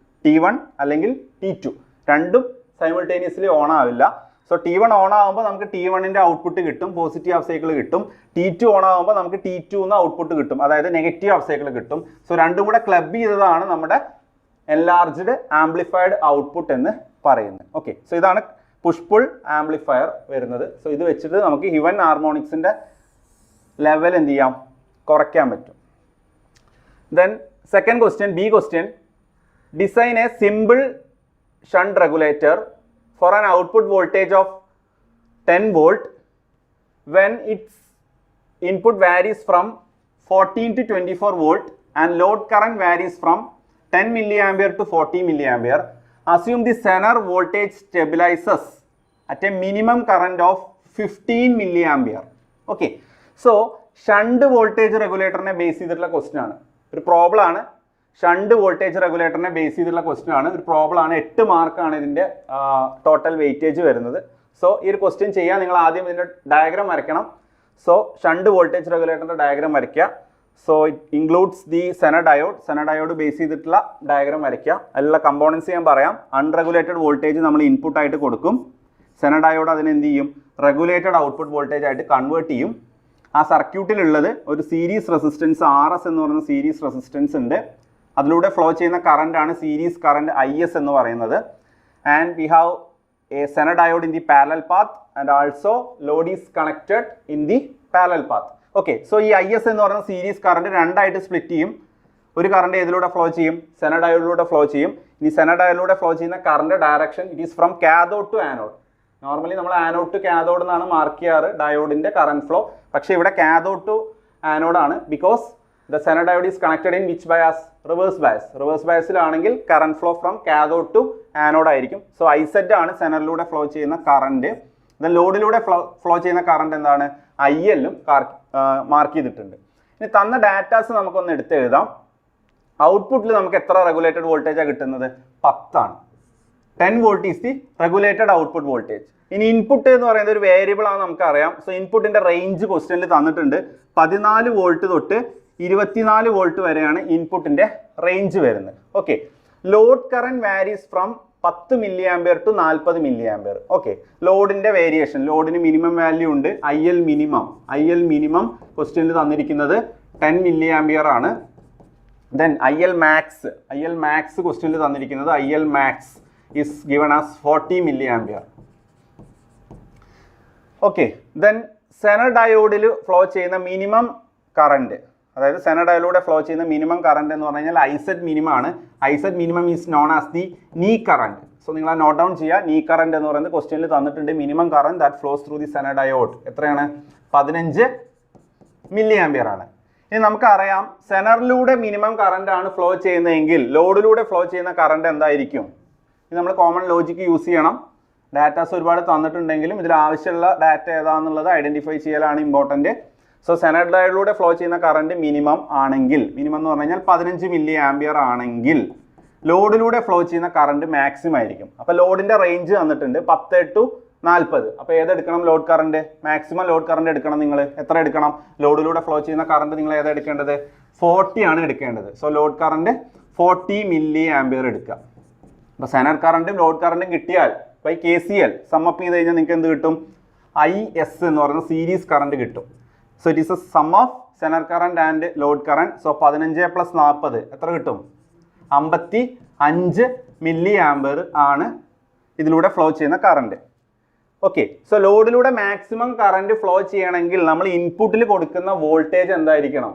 Speaker 1: T1 അല്ലെങ്കിൽ T2, രണ്ടും സൈമിൾട്ടേനിയസ്ലി ഓൺ ആവില്ല. സോ T1 ഓൺ ആകുമ്പോൾ നമുക്ക് T1ൻ്റെ ഔട്ട്പുട്ട് കിട്ടും, പോസിറ്റീവ് ഹാഫ് സൈക്കിൾ കിട്ടും. T2 ഓൺ ആകുമ്പോൾ നമുക്ക് T2 എന്ന് ഔട്ട്പുട്ട് കിട്ടും, അതായത് നെഗറ്റീവ് ഹാഫ് സൈക്കിൾ കിട്ടും. സോ രണ്ടും കൂടെ ക്ലബ് ചെയ്തതാണ് നമ്മുടെ എൻലാർജ്ഡ് ആംപ്ലിഫൈഡ് ഔട്ട്പുട്ട് എന്ന് പറയുന്നത്. ഓക്കെ, സോ ഇതാണ് പുഷ് പുൾ ആംപ്ലിഫയർ വരുന്നത്. സോ ഇത് വെച്ചിട്ട് നമുക്ക് ഈവൻ ഹാർമോണിക്സിൻ്റെ ലെവൽ എന്ത് ചെയ്യാം, കുറയ്ക്കാൻ പറ്റും. Then second question, B question, design A simple shunt regulator for an output voltage of 10 volt when its input varies from 14 to 24 volt and load current varies from 10 milliampere to 40 milliampere. Assume the Zener voltage stabilizes at a minimum current of 15 milliampere. Okay, so shunt voltage regulator ne base ചെയ്തിട്ടുള്ള question ആണ്, ഒരു problem ആണ്. Shunt voltage റെഗുലേറ്ററിനെ base ചെയ്തിട്ടുള്ള question ആണ്, ഒരു problem ആണ്. 8 മാർക്കാണ് ഇതിൻ്റെ ടോട്ടൽ വെയിറ്റേജ് വരുന്നത്. സോ ഈ ഒരു ക്വസ്റ്റ്യൻ ചെയ്യാൻ നിങ്ങൾ ആദ്യം ഇതിൻ്റെ ഡയഗ്രാം വരയ്ക്കണം. സോ ഷണ്ട് വോൾട്ടേജ് റെഗുലേറ്ററിൻ്റെ ഡയഗ്രാം വരയ്ക്കുക. So it includes the Senna diode base ചെയ്തിട്ടുള്ള ഡയഗ്രാം വരയ്ക്കുക. അതിലുള്ള കമ്പോണൻസ് ഞാൻ പറയാം. അൺറെഗുലേറ്റഡ് വോൾട്ടേജ് നമ്മൾ ഇൻപുട്ടായിട്ട് കൊടുക്കും. സെന ഡയോഡ് അതിന് എന്ത് ചെയ്യും, റെഗുലേറ്റഡ് ഔട്ട്പുട്ട് വോൾട്ടേജ് ആയിട്ട് കൺവേർട്ട് ചെയ്യും. ആ സർക്യൂട്ടിലുള്ളത് ഒരു സീരീസ് റെസിസ്റ്റൻസ് RS എന്ന് പറയുന്ന സീരീസ് റെസിസ്റ്റൻസ് ഉണ്ട്. അതിലൂടെ ഫ്ലോ ചെയ്യുന്ന കറണ്ട് ആണ് സീരീസ് കറണ്ട് IS എന്ന് പറയുന്നത്. And we have A Zener diode in the parallel path and also Lord is connected in the parallel path. Okay, so ഈ IS എന്ന് പറയുന്ന സീരീസ് കറണ്ട് രണ്ടായിട്ട് സ്പ്ലിറ്റ് ചെയ്യും. ഒരു കറണ്ട് ഏതിലൂടെ ഫ്ലോ ചെയ്യും? സെനർ ഡയോഡിലൂടെ ഫ്ലോ ചെയ്യും. ഇനി സെനർ ഡയോഡിലൂടെ ഫ്ലോ ചെയ്യുന്ന current direction it is from cathode to anode. Normally നമ്മൾ ആനോഡ് ടു കാഥോഡ് എന്നാണ് മാർക്ക് ചെയ്യാറ് ഡയോഡിന്റെ കറണ്ട് ഫ്ലോ. പക്ഷേ ഇവിടെ കാഥോഡ് ടു ആനോഡ് ആണ്. Because the zener diode is connected in which bias? Reverse bias. Reverse ബയസിലാണെങ്കിൽ current flow from cathode to anode ആയിരിക്കും. So IZ ആണ് സെനറിലൂടെ ഫ്ലോ ചെയ്യുന്ന കറണ്ട്. ദെൻ ലോഡിലൂടെ ഫ്ലോ ചെയ്യുന്ന കറണ്ട് എന്താണ്? IL ഉം മാർക്ക് ചെയ്തിട്ടുണ്ട്. ഇനി തന്ന ഡാറ്റാസ് നമുക്കൊന്ന് എടുത്ത് എഴുതാം. ഔട്ട്പുട്ടിൽ നമുക്ക് എത്ര റെഗുലേറ്റഡ് വോൾട്ടേജാണ് കിട്ടുന്നത്? 10 ആണ്. 10 volt is the regulated output voltage. ഇനി ഇൻപുട്ട് എന്ന് പറയുന്നത് ഒരു വേരിയബിൾ ആണ് നമുക്കറിയാം. സോ ഇൻപുട്ടിന്റെ റേഞ്ച് ക്വസ്റ്റ്യനിൽ തന്നിട്ടുണ്ട്. 14 വോൾട്ട് തൊട്ട് 24 വോൾട്ട് വരെയാണ് ഇൻപുട്ടിന്റെ റേഞ്ച് വരുന്നത്. Okay, load current varies from 10 milli ampere to 40 milli ampere. Okay, ലോഡിന്റെ വേരിയേഷൻ, ലോഡിന് മിനിമം വാല്യൂ ഉണ്ട്. IL മിനിമം ക്വസ്റ്റ്യനിൽ തന്നിരിക്കുന്നത് 10 മില്ലി ആംപിയർ ആണ്. ദെൻ IL മാക്സ് ക്വസ്റ്റ്യനിൽ തന്നിരിക്കുന്നത് IL max is given as 40 milli ampere. Okay, then zener ഡയോഡിൽ ഫ്ലോ ചെയ്യുന്ന മിനിമം കറണ്ട്, അതായത് സെനർ ഡയോഡിലൂടെ ഫ്ലോ ചെയ്യുന്ന മിനിമം കറണ്ട് എന്ന് പറഞ്ഞു കഴിഞ്ഞാൽ IZ മിനിമം ആണ്. IZ minimum is known as the നീ കറണ്ട്. സോ നിങ്ങൾ ആ നോട്ട് ഡൗൺ ചെയ്യുക. നീ കറണ്ട് എന്ന് പറയുന്നത് ക്വസ്റ്റ്യനിൽ തന്നിട്ടുണ്ട്. Minimum current that flows through the zener diode എത്രയാണ്? 15 മില്ലി ആംപിയർ ആണ്. ഇനി നമുക്കറിയാം സെനറിലൂടെ മിനിമം കറണ്ട് ആണ് ഫ്ലോ ചെയ്യുന്നതെങ്കിൽ ലോഡിലൂടെ ഫ്ലോ ചെയ്യുന്ന കറണ്ട് എന്തായിരിക്കും? ഇത് നമ്മൾ കോമൺ ലോജിക്ക് യൂസ് ചെയ്യണം. ഡാറ്റാസ് ഒരുപാട് തന്നിട്ടുണ്ടെങ്കിലും ഇതിൽ ആവശ്യമുള്ള ഡാറ്റ ഏതാണെന്നുള്ളത് ഐഡന്റിഫൈ ചെയ്യലാണ് ഇമ്പോർട്ടൻറ്റ്. സോ സെനർ ഡയോഡിലൂടെ ഫ്ലോ ചെയ്യുന്ന കറണ്ട് മിനിമം ആണെങ്കിൽ, മിനിമം എന്ന് പറഞ്ഞു കഴിഞ്ഞാൽ 15 മില്ലി ആംപിയർ ആണെങ്കിൽ ലോഡിലൂടെ ഫ്ലോ ചെയ്യുന്ന കറണ്ട് മാക്സിമം ആയിരിക്കും. അപ്പോൾ ലോഡിന്റെ റേഞ്ച് തന്നിട്ടുണ്ട് 10 to 40. അപ്പോൾ ഏതെടുക്കണം? Load current, maximum load current എടുക്കണം. നിങ്ങൾ എത്ര എടുക്കണം? ലോഡിലൂടെ ഫ്ലോ ചെയ്യുന്ന കറണ്ട് നിങ്ങൾ ഏതാ എടുക്കേണ്ടത്? 40 ആണ് എടുക്കേണ്ടത്. So load current 40 milli ampere എടുക്കുക. അപ്പോൾ സെനർ കറണ്ടും ലോഡ് കറണ്ടും കിട്ടിയാൽ ബൈ KCL സമ്മപ്പ് ചെയ്ത് കഴിഞ്ഞാൽ നിങ്ങൾക്ക് എന്ത് കിട്ടും? IS എന്ന് പറയുന്ന സീരീസ് കറണ്ട് കിട്ടും. So it is a sum of zener current and load current. So 15 + 40 എത്ര കിട്ടും? 55 മില്ലി ആംപിയർ ആണ് ഇതിലൂടെ ഫ്ലോ ചെയ്യുന്ന കറണ്ട്. ഓക്കെ, സോ ലോഡിലൂടെ മാക്സിമം കറണ്ട് ഫ്ലോ ചെയ്യണമെങ്കിൽ നമ്മൾ ഇൻപുട്ടിൽ കൊടുക്കുന്ന വോൾട്ടേജ് എന്തായിരിക്കണം?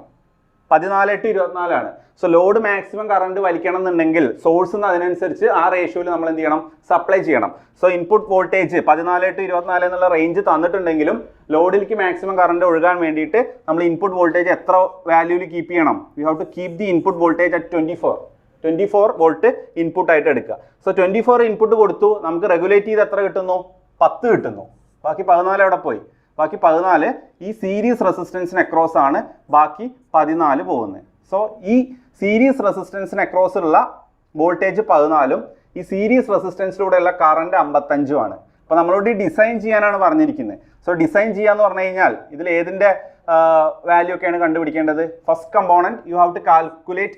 Speaker 1: 14/24 ആണ്. സോ ലോഡ് മാക്സിമം കറണ്ട് വലിക്കണം എന്നുണ്ടെങ്കിൽ സോഴ്സിൽ നിന്ന് അതിനനുസരിച്ച് ആ റേഷ്യോയിൽ നമ്മൾ എന്ത് ചെയ്യണം? സപ്ലൈ ചെയ്യണം. സോ ഇൻപുട്ട് വോൾട്ടേജ് 14/24 എന്നുള്ള റേഞ്ച് തന്നിട്ടുണ്ടെങ്കിലും ലോഡിലേക്ക് മാക്സിമം കറണ്ട് ഒഴുകാൻ വേണ്ടിയിട്ട് നമ്മൾ ഇൻപുട്ട് വോൾട്ടേജ് എത്ര വാല്യൂവിൽ കീപ്പ് ചെയ്യണം? We have to keep the input voltage at 24 volt input ആയിട്ട് എടുക്കുക. സോ 24 ഇൻപുട്ട് കൊടുത്തു, നമുക്ക് റെഗുലേറ്റ് ചെയ്ത് എത്ര കിട്ടുന്നു? 10 കിട്ടുന്നു. ബാക്കി 14 എവിടെ പോയി? ബാക്കി 14 ഈ സീരീസ് റെസിസ്റ്റൻസിന് അക്രോസ് ആണ് ബാക്കി 14 പോകുന്നത്. സോ ഈ സീരീസ് റെസിസ്റ്റൻസിന് അക്രോസ് ഉള്ള വോൾട്ടേജ് 14ഉം ഈ സീരീസ് റെസിസ്റ്റൻസിലൂടെയുള്ള കറണ്ട് 55ഉം ആണ്. അപ്പോൾ നമ്മളോട് ഈ ഡിസൈൻ ചെയ്യാനാണ് പറഞ്ഞിരിക്കുന്നത്. സോ ഡിസൈൻ ചെയ്യാന്ന് പറഞ്ഞു കഴിഞ്ഞാൽ ഇതിൽ ഏതിൻ്റെ വാല്യൂ ഒക്കെയാണ് കണ്ടുപിടിക്കേണ്ടത്? First component you have to calculate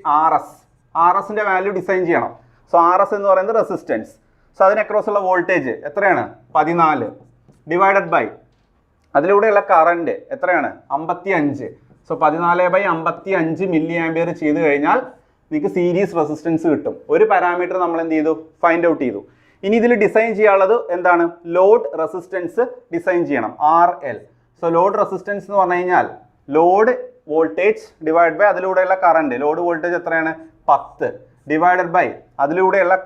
Speaker 1: RSൻ്റെ വാല്യൂ ഡിസൈൻ ചെയ്യണം. സോ RS എന്ന് പറയുന്നത് റെസിസ്റ്റൻസ്. സോ അതിന് അക്രോസ് ഉള്ള വോൾട്ടേജ് എത്രയാണ്? 14 ഡിവൈഡഡ് ബൈ അതിലൂടെയുള്ള കറണ്ട് എത്രയാണ്? 55. സോ 14/55 മില്ലി ആംപിയർ ചെയ്ത് കഴിഞ്ഞാൽ നിങ്ങൾക്ക് സീരീസ് റെസിസ്റ്റൻസ് കിട്ടും. ഒരു പാരാമീറ്റർ നമ്മൾ എന്ത് ചെയ്തു? ഫൈൻഡ് ഔട്ട് ചെയ്തു. ഇനി ഇതിൽ ഡിസൈൻ ചെയ്യാനുള്ളത് എന്താണ്? ലോഡ് റെസിസ്റ്റൻസ് ഡിസൈൻ ചെയ്യണം, RL. സോ ലോഡ് റെസിസ്റ്റൻസ് എന്ന് പറഞ്ഞു കഴിഞ്ഞാൽ ലോഡ് വോൾട്ടേജ് ഡിവൈഡ് ബൈ അതിലൂടെയുള്ള കറണ്ട്. ലോഡ് വോൾട്ടേജ് എത്രയാണ്? 10 ഡിവൈഡഡ് ബൈ അതിലൂടെയുള്ള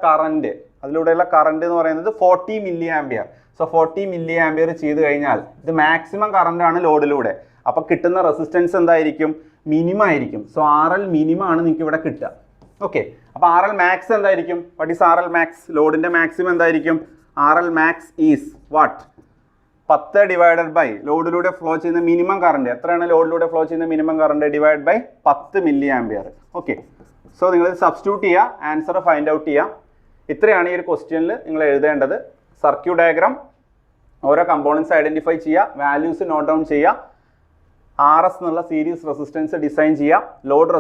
Speaker 1: കറണ്ട് എന്ന് പറയുന്നത് 40 milli ampere. So 40 milli ampere ചെയ്ത് കഴിഞ്ഞാൽ ഇത് മാക്സിമം കറണ്ട് ആണ് ലോഡിലൂടെ. അപ്പോൾ കിട്ടുന്ന റെസിസ്റ്റൻസ് എന്തായിരിക്കും? മിനിമം ആയിരിക്കും. സോ RL മിനിമം ആണ് നിങ്ങൾക്ക് ഇവിടെ കിട്ടുക. ഓക്കെ, അപ്പോൾ RL മാക്സ് എന്തായിരിക്കും? What is RL max? ലോഡിൻ്റെ മാക്സിമം എന്തായിരിക്കും? RL max is what? 10 divided by ലോഡിലൂടെ ഫ്ലോ ചെയ്യുന്ന മിനിമം കറണ്ട് എത്രയാണ്? ലോഡിലൂടെ ഫ്ലോ ചെയ്യുന്ന minimum current divide by 10 milli ampere. Okay, so നിങ്ങൾ സബ്സ്റ്റിറ്റ്യൂട്ട് ചെയ്യുക, ആൻസർ ഫൈൻഡ് ഔട്ട് ചെയ്യുക. ഇത്രയാണ് ഈ ഒരു ക്വസ്റ്റ്യനിൽ നിങ്ങൾ എഴുതേണ്ടത്. സർക്യൂട്ട് ഡയഗ്രാം, ഓരോ കമ്പോണൻസ് ഐഡന്റിഫൈ ചെയ്യുക, വാല്യൂസ് നോട്ട് ഡൗൺ ചെയ്യുക, RS എന്നുള്ള സീരീസ് റെസിസ്റ്റൻസ് ഡിസൈൻ ചെയ്യുക, ലോഡ്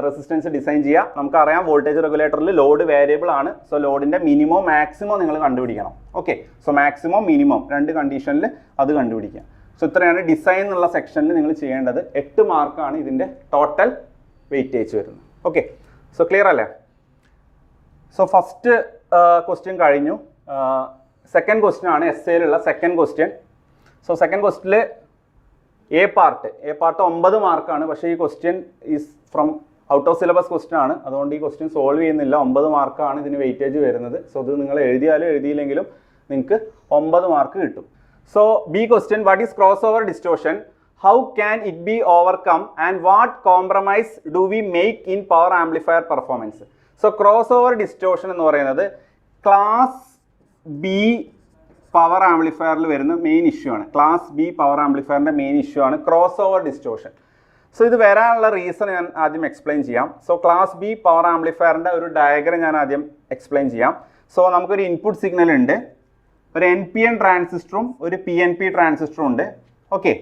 Speaker 1: റെസിസ്റ്റൻസ് ഡിസൈൻ ചെയ്യുക. നമുക്കറിയാം വോൾട്ടേജ് റെഗുലേറ്ററിൽ ലോഡ് വേരിയബിൾ ആണ്. സോ ലോഡിൻ്റെ മിനിമോ മാക്സിമോ നിങ്ങൾ കണ്ടുപിടിക്കണം. ഓക്കെ, സോ മാക്സിമോ മിനിമം രണ്ട് കണ്ടീഷനിൽ അത് കണ്ടുപിടിക്കുക. സോ ഇത്രയാണ് ഡിസൈൻ എന്നുള്ള സെക്ഷനിൽ നിങ്ങൾ ചെയ്യേണ്ടത്. 8 മാർക്കാണ് ഇതിൻ്റെ ടോട്ടൽ വെയിറ്റേജ് വരുന്നത്. ഓക്കെ, സോ ക്ലിയർ അല്ലേ? സോ ഫസ്റ്റ് ക്വസ്റ്റ്യൻ കഴിഞ്ഞു. സെക്കൻഡ് ക്വസ്റ്റ്യൻ ആണ് എസ്സേയിലുള്ള സെക്കൻഡ് ക്വസ്റ്റ്യൻ. സോ സെക്കൻഡ് ക്വസ്റ്റ്യനിൽ എ പാർട്ട് 9 മാർക്കാണ്. പക്ഷേ ഈ question is from out of syllabus question ആണ്. അതുകൊണ്ട് ഈ ക്വസ്റ്റ്യൻ സോൾവ് ചെയ്യുന്നില്ല. 9 മാർക്കാണ് ഇതിന് വെയിറ്റേജ് വരുന്നത്. സോ ഇത് നിങ്ങൾ എഴുതിയാലും എഴുതിയില്ലെങ്കിലും നിങ്ങൾക്ക് 9 മാർക്ക് കിട്ടും. So B question, what is cross over distortion, how can it be overcome and what compromise do we make in power amplifier performance. So cross over distortion എന്ന് പറയുന്നത് ക്ലാസ് ബി പവർ ആംപ്ലിഫയറിൽ വരുന്ന main issue ആണ്. Class B power ആംപ്ലിഫയറിൻ്റെ main issue ആണ് cross over distortion. So ഇത് വരാനുള്ള reason ഞാൻ ആദ്യം എക്സ്പ്ലെയിൻ ചെയ്യാം. സോ ക്ലാസ് ബി പവർ ആംപ്ലിഫയറിൻ്റെ ഒരു ഡയഗ്രം ഞാൻ ആദ്യം എക്സ്പ്ലെയിൻ ചെയ്യാം. സോ നമുക്കൊരു ഇൻപുട്ട് സിഗ്നൽ ഉണ്ട്, ഒരു NPN ട്രാൻസിസ്റ്ററും ഒരു PNP ട്രാൻസിസ്റ്ററും ഉണ്ട്. ഓക്കെ,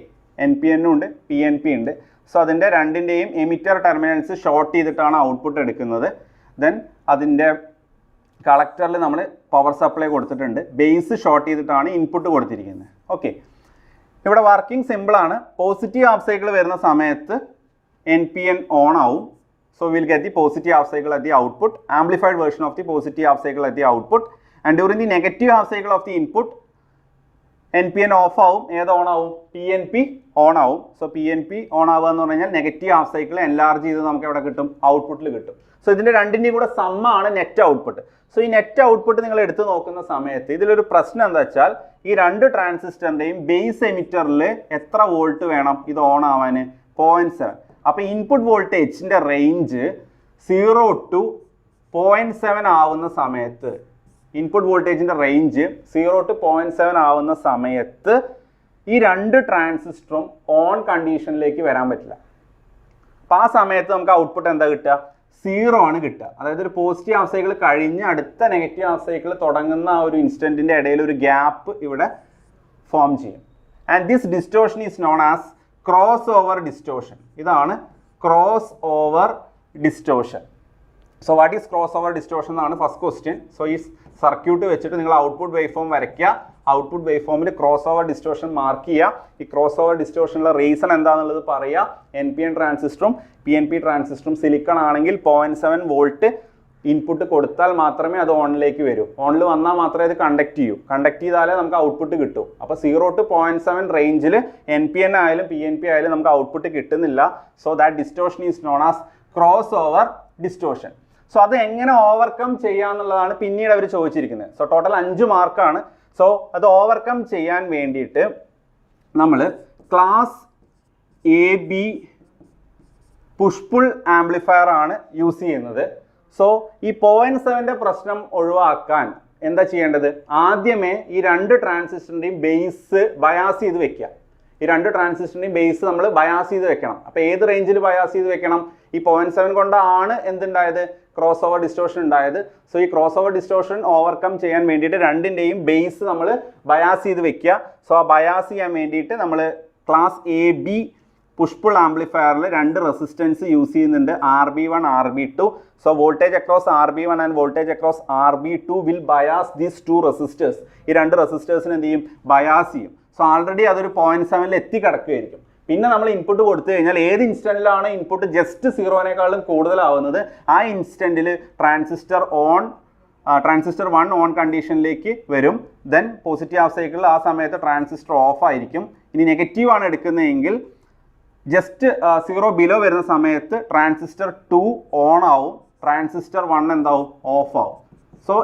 Speaker 1: NPN ഉണ്ട് PNP ഉണ്ട്. സോ അതിൻ്റെ രണ്ടിൻ്റെയും എമിറ്റർ ടെർമിനൽസ് ഷോർട്ട് ചെയ്തിട്ടാണ് ഔട്ട്പുട്ട് എടുക്കുന്നത്. ദെൻ അതിൻ്റെ കളക്ടറിൽ നമ്മൾ പവർ സപ്ലൈ കൊടുത്തിട്ടുണ്ട്, ബേസ് ഷോർട്ട് ചെയ്തിട്ടാണ് ഇൻപുട്ട് കൊടുത്തിരിക്കുന്നത്. ഓക്കെ, ഇവിടെ വർക്കിംഗ് സിമ്പിളാണ്. പോസിറ്റീവ് ഹാഫ് സൈക്കിൾ വരുന്ന സമയത്ത് NPN ഓൺ ആവും. So will get the positive half cycle at the output, amplified version of the positive half cycle at the output. And during the negative half cycle of the input NPN of ആവും. ഏത് on ആവും? PNP on ആവും. So PNP on ആവുക എന്ന് പറഞ്ഞു കഴിഞ്ഞാൽ negative half cycle enlarge ചെയ്ത് നമുക്ക് എവിടെ കിട്ടും? ഔട്ട്പുട്ടിൽ കിട്ടും. സോ ഇതിൻ്റെ രണ്ടിൻ്റെയും കൂടെ സമ്മാണ് നെറ്റ് ഔട്ട്പുട്ട്. സോ ഈ നെറ്റ് ഔട്ട്പുട്ട് നിങ്ങൾ എടുത്തു നോക്കുന്ന സമയത്ത് ഇതിലൊരു പ്രശ്നം എന്താ വെച്ചാൽ ഈ രണ്ട് ട്രാൻസിസ്റ്ററിൻ്റെയും ബേസ് എമിറ്ററിൽ എത്ര വോൾട്ട് വേണം ഇത് ഓൺ ആവാൻ? 0.7. അപ്പോൾ ഇൻപുട്ട് വോൾട്ടേജിൻ്റെ റേഞ്ച് 0 to 0.7 ആവുന്ന സമയത്ത്, ഇൻപുട്ട് വോൾട്ടേജിൻ്റെ റേഞ്ച് 0 to 0.7 ആവുന്ന സമയത്ത് ഈ രണ്ട് ട്രാൻസിസ്റ്ററും ഓൺ കണ്ടീഷനിലേക്ക് വരാൻ പറ്റില്ല. അപ്പോൾ ആ സമയത്ത് നമുക്ക് ഔട്ട്പുട്ട് എന്താ കിട്ടുക? 0 ആണ് കിട്ടുക. അതായത് ഒരു പോസിറ്റീവ് ഹാഫ് സൈക്കിൾ കഴിഞ്ഞ് അടുത്ത നെഗറ്റീവ് ഹാഫ് സൈക്കിൾ തുടങ്ങുന്ന ആ ഒരു ഇൻസ്റ്റൻറ്റിൻ്റെ ഇടയിൽ ഒരു ഗ്യാപ്പ് ഇവിടെ ഫോം ചെയ്യും. And this distortion is known as cross over distortion. ഇതാണ് cross over distortion. So what is cross over distortion എന്നാണ് ഫസ്റ്റ് ക്വസ്റ്റ്യൻ. സോ ഈ സർക്യൂട്ട് വെച്ചിട്ട് നിങ്ങൾ ഔട്ട്പുട്ട് വേവ് ഫോം വരയ്ക്കുക. ഔട്ട്പുട്ട് വേവ് ഫോമിൽ ക്രോസ് ഓവർ ഡിസ്റ്റോഷൻ മാർക്ക് ചെയ്യുക. ഈ cross over ഡിസ്റ്റോഷനുള്ള റീസൺ എന്താണെന്നുള്ളത് പറയുക. NPN ട്രാൻസിസ്റ്ററും PNP ട്രാൻസിസ്റ്ററും സിലിക്കൺ ആണെങ്കിൽ 0.7 വോൾട്ട് ഇൻപുട്ട് കൊടുത്താൽ മാത്രമേ അത് ഓണിലേക്ക് വരൂ. ഓണിൽ വന്നാൽ മാത്രമേ അത് കണ്ടക്ട് ചെയ്യൂ. കണ്ടക്ട് ചെയ്താലേ നമുക്ക് ഔട്ട്പുട്ട് കിട്ടും. അപ്പോൾ 0 to 0.7 റേഞ്ചിൽ NPN ആയാലും PNP ആയാലും നമുക്ക് ഔട്ട്പുട്ട് കിട്ടുന്നില്ല. So that distortion is known as cross over distortion. So അത് എങ്ങനെ ഓവർകം ചെയ്യാന്നുള്ളതാണ് പിന്നീട് അവർ ചോദിച്ചിരിക്കുന്നത്. സോ ടോട്ടൽ 5 മാർക്കാണ്. സോ അത് ഓവർകം ചെയ്യാൻ വേണ്ടിയിട്ട് നമ്മൾ class AB push pull amplifier ആണ് യൂസ് ചെയ്യുന്നത്. സോ ഈ 0.7ൻ്റെ പ്രശ്നം ഒഴിവാക്കാൻ എന്താ ചെയ്യേണ്ടത്? ആദ്യമേ ഈ രണ്ട് ട്രാൻസിസ്റ്ററിൻ്റെയും ബേസ് ബയാസ് ചെയ്ത് വെക്കുക. ഈ രണ്ട് ട്രാൻസിസ്റ്ററിൻ്റെയും ബേസ് നമ്മൾ ബയാസ് ചെയ്ത് വെക്കണം. അപ്പോൾ ഏത് റേഞ്ചിൽ ബയാസ് ചെയ്ത് വെക്കണം? ഈ 0.7 കൊണ്ടാണ് എന്തുണ്ടായത്? ക്രോസ് ഓവർ ഡിസ്റ്റോഷൻ ഉണ്ടായത്. സോ ഈ ക്രോസ് ഓവർ ഡിസ്റ്റോഷൻ ഓവർകം ചെയ്യാൻ വേണ്ടിയിട്ട് രണ്ടിൻ്റെയും ബേസ് നമ്മൾ ബയാസ് ചെയ്ത് വെക്കുക. സോ ആ ബയാസ് ചെയ്യാൻ വേണ്ടിയിട്ട് നമ്മൾ ക്ലാസ് AB പുഷ് പുൾ ആംപ്ലിഫയറിൽ രണ്ട് റെസിസ്റ്റൻസ് യൂസ് ചെയ്യുന്നുണ്ട്, RB1 RB2. So voltage across RB1 and voltage across RB2 will bias these two resistors. ഈ രണ്ട് റെസിസ്റ്റേഴ്സിന് എന്ത് ചെയ്യും? ബയാസ് ചെയ്യും. സോ ആൾറെഡി അതൊരു 0.7 എത്തിക്കിടക്കുകയായിരിക്കും. പിന്നെ നമ്മൾ ഇൻപുട്ട് കൊടുത്തു കഴിഞ്ഞാൽ ഏത് ഇൻസ്റ്റൻറ്റിലാണ് ഇൻപുട്ട് ജസ്റ്റ് 0-നേക്കാളും കൂടുതലാവുന്നത് ആ ഇൻസ്റ്റൻറ്റിൽ ട്രാൻസിസ്റ്റർ 1 ഓൺ കണ്ടീഷനിലേക്ക് വരും. ദെൻ പോസിറ്റീവ് ഹാഫ് സൈക്കിളിൽ ആ സമയത്ത് ട്രാൻസിസ്റ്റർ ഓഫ് ആയിരിക്കും. ഇനി നെഗറ്റീവ് ആണ് എടുക്കുന്നതെങ്കിൽ ജസ്റ്റ് 0 ബിലോ വരുന്ന സമയത്ത് ട്രാൻസിസ്റ്റർ 2 ഓൺ ആവും, ട്രാൻസിസ്റ്റർ 1 എന്താവും? ഓഫ് ആവും. സോ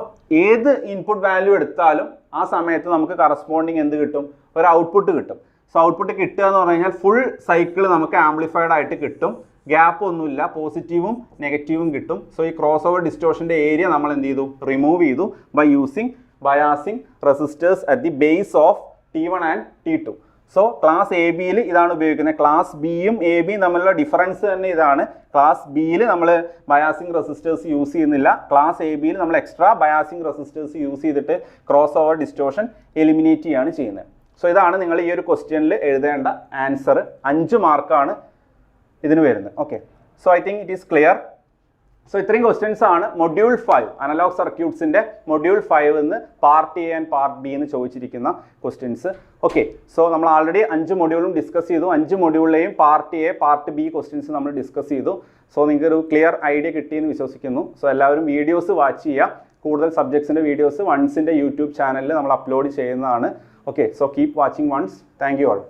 Speaker 1: ഏത് ഇൻപുട്ട് വാല്യൂ എടുത്താലും ആ സമയത്ത് നമുക്ക് കറസ്പോണ്ടിങ് എന്ത് കിട്ടും? ഒരു ഔട്ട്പുട്ട് കിട്ടും. സോ ഔട്ട്പുട്ട് കിട്ടുക എന്ന് പറഞ്ഞു കഴിഞ്ഞാൽ ഫുൾ സൈക്കിൾ നമുക്ക് ആംപ്ലിഫൈഡ് ആയിട്ട് കിട്ടും. ഗ്യാപ്പ് ഒന്നുമില്ല, പോസിറ്റീവും നെഗറ്റീവും കിട്ടും. സോ ഈ ക്രോസ് ഓവർ ഡിസ്റ്റോഷൻ്റെ ഏരിയ നമ്മൾ എന്ത് ചെയ്തു? റിമൂവ് ചെയ്തു by using biasing resistors at the base of T1 and T2. So class AB-യിൽ ഇതാണ് ഉപയോഗിക്കുന്നത്. ക്ലാസ് ബിയും AB-യും തമ്മിലുള്ള ഡിഫറൻസ് തന്നെ ഇതാണ്. ക്ലാസ് ബിയിൽ നമ്മൾ ബയാസിങ് റെസിസ്റ്റേഴ്സ് യൂസ് ചെയ്യുന്നില്ല. ക്ലാസ് AB-യിൽ നമ്മൾ എക്സ്ട്രാ ബയാസിങ് റെസിസ്റ്റേഴ്സ് യൂസ് ചെയ്തിട്ട് ക്രോസ് ഓവർ ഡിസ്റ്റോഷൻ എലിമിനേറ്റ് ചെയ്യുകയാണ് ചെയ്യുന്നത്. സോ ഇതാണ് നിങ്ങൾ ഈ ഒരു ക്വസ്റ്റ്യനിൽ എഴുതേണ്ട ആൻസർ. 5 മാർക്കാണ് ഇതിന് വരുന്നത്. Okay, so I think it is clear. So ഇത്രയും ക്വസ്റ്റ്യൻസ് ആണ് മൊഡ്യൂൾ 5 അനലോഗ് സർക്യൂട്ട്സിൻ്റെ മൊഡ്യൂൾ 5 എന്ന് part A and part B എന്ന് ചോദിച്ചിരിക്കുന്ന ക്വസ്റ്റ്യൻസ്. ഓക്കെ, സോ നമ്മൾ ആൾറെഡി 5 മൊഡ്യൂളും ഡിസ്കസ് ചെയ്തു. 5 മൊഡ്യൂളിലെയും part A part B questions നമ്മൾ ഡിസ്കസ് ചെയ്തു. സോ നിങ്ങൾക്ക് ഒരു ക്ലിയർ ഐഡിയ കിട്ടിയെന്ന് വിശ്വസിക്കുന്നു. സോ എല്ലാവരും വീഡിയോസ് വാച്ച് ചെയ്യുക. കൂടുതൽ സബ്ജക്ട്സിൻ്റെ വീഡിയോസ് വൺസിൻ്റെ യൂട്യൂബ് ചാനലിൽ നമ്മൾ അപ്ലോഡ് ചെയ്യുന്നതാണ്. Okay, so keep watching once. Thank you all.